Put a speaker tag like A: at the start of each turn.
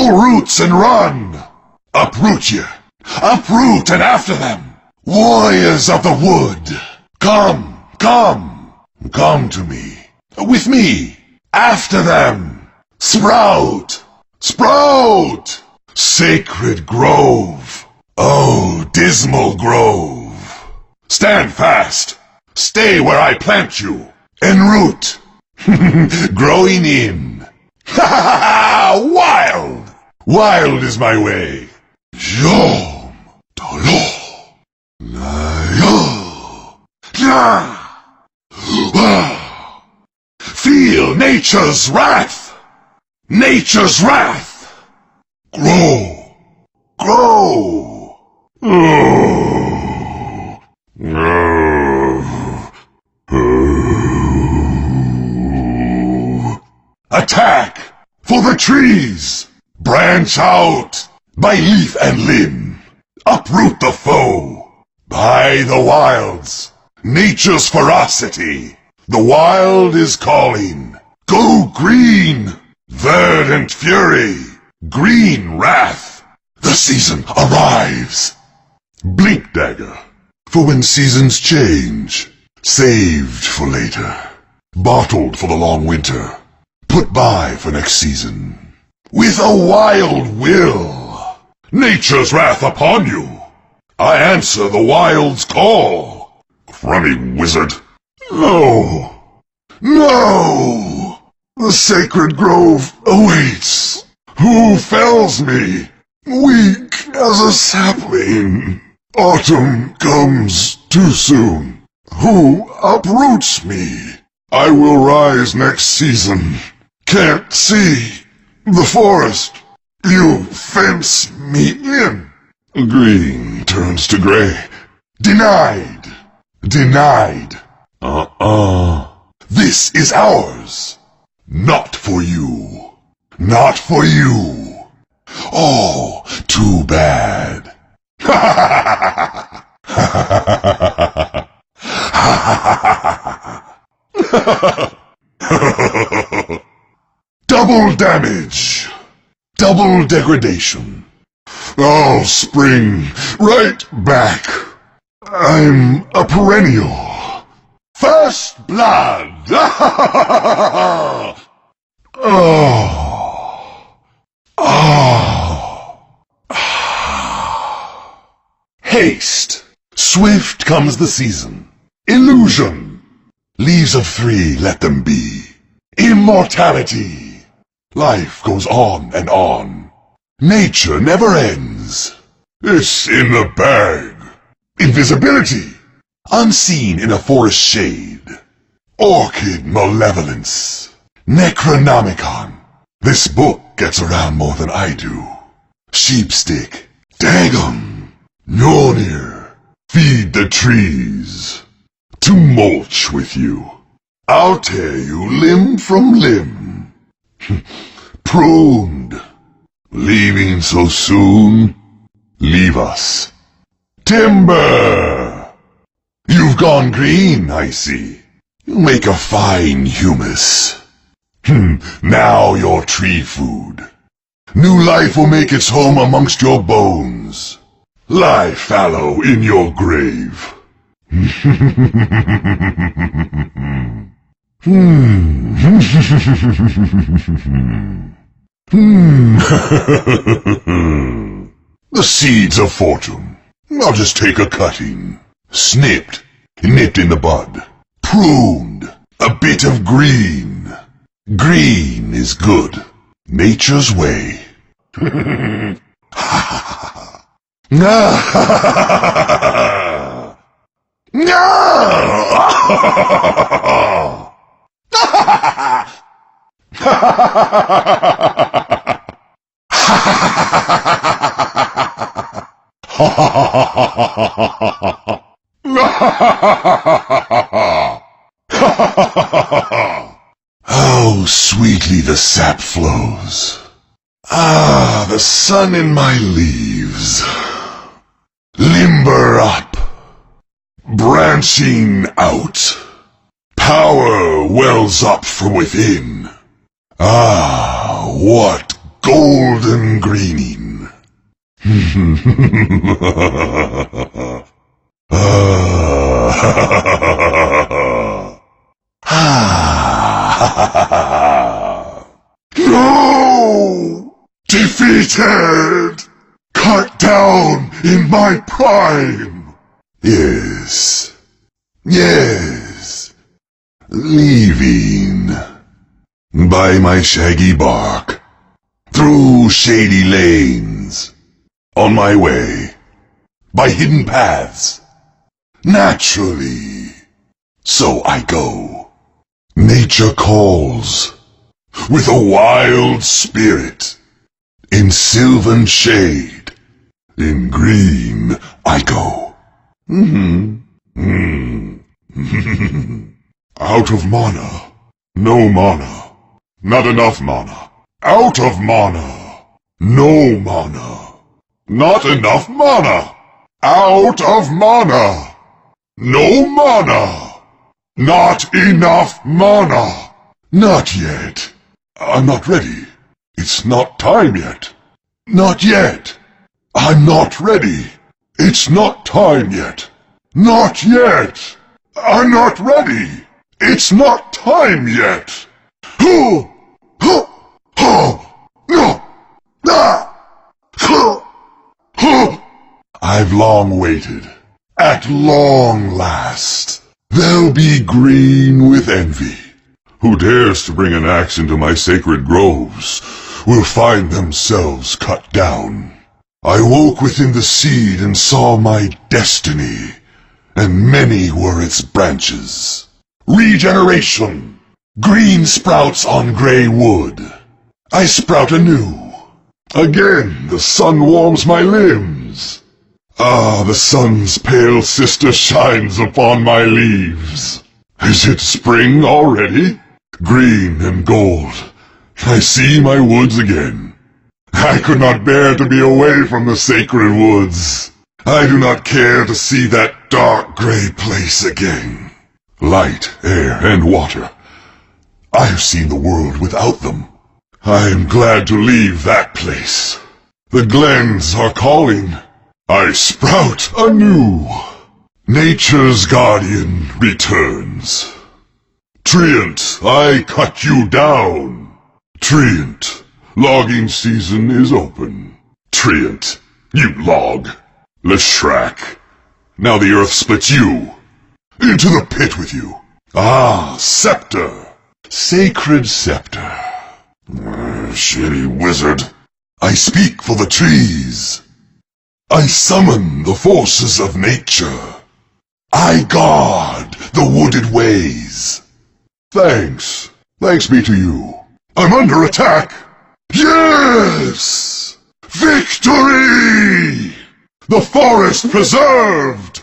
A: Pull roots and run! Uproot ye! Uproot and after them! Warriors of the wood! Come, come! Come to me! With me! After them! Sprout! Sprout! Sacred grove! Oh, dismal grove! Stand fast! Stay where I plant you! Enroot! Growing in! Ha ha ha! Wild! Wild is my way! Yom! Dolo! Feel nature's wrath! Nature's wrath! Grow! Grow! Attack! For the trees! Branch out! By leaf and limb! Uproot the foe! By the wilds! Nature's ferocity! The wild is calling! Go green! Verdant fury! Green wrath! The season arrives! Blink dagger, for when seasons change. Saved for later. Bottled for the long winter. Put by for next season. With a wild will. Nature's wrath upon you. I answer the wild's call. Crummy wizard. No. No. The sacred grove awaits. Who fells me? Weak as a sapling. Autumn comes too soon. Who uproots me? I will rise next season. Can't see the forest. You fence me in. Green turns to gray. Denied. Denied. This is ours. Not for you. Not for you. Oh, too bad. Double damage. Double degradation. I'll spring right back. I'm a perennial. First blood. Haste. Swift comes the season. Illusion. Leaves of 3, let them be. Immortality. Life goes on and on. Nature never ends. It's in the bag. Invisibility. Unseen in a forest shade. Orchid malevolence. Necronomicon. This book gets around more than I do. Sheepstick. Dagum. Mjolnir. Feed the trees. To mulch with you. I'll tear you limb from limb. Pruned. Leaving so soon? Leave us. Timber! You've gone green, I see. You make a fine humus. Now you're tree food. New life will make its home amongst your bones. Lie fallow in your grave. The seeds of fortune. I'll just take a cutting. Snipped. Nipped in the bud. Pruned. A bit of green. Green is good. Nature's way. How sweetly the sap flows. Ah, the sun in my leaves. Limber up. Branching out. Power wells up from within. Ah, what golden greening. No! Defeated! Cut down in my prime! Yes. Yes. Leaving. By my shaggy bark. Through shady lanes. On my way. By hidden paths. Naturally. So I go. Nature calls. With a wild spirit. In sylvan shade. In green I go. Out of mana. No mana. Not enough mana. Out of mana. No mana. Not enough mana. Out of mana. No mana. Not enough mana. Not yet. I'm not ready. It's not time yet. Not yet. I'm not ready. It's not time yet. Not yet. I'm not ready. It's not time yet. I've long waited. At long last. They'll be green with envy. Who dares to bring an axe into my sacred groves will find themselves cut down. I woke within the seed and saw my destiny, and many were its branches. Regeneration! Green sprouts on grey wood. I sprout anew. Again the sun warms my limbs. Ah, the sun's pale sister shines upon my leaves. Is it spring already? Green and gold. I see my woods again. I could not bear to be away from the sacred woods. I do not care to see that dark grey place again. Light, air, and water. I have seen the world without them. I am glad to leave that place. The glens are calling. I sprout anew. Nature's guardian returns. Treant, I cut you down. Treant, logging season is open. Treant, you log. Leshrac, now the earth splits you. Into the pit with you. Ah, scepter. Sacred scepter. Shitty wizard. I speak for the trees. I summon the forces of nature. I guard the wooded ways. Thanks. Thanks be to you. I'm under attack. Yes! Victory! The forest preserved!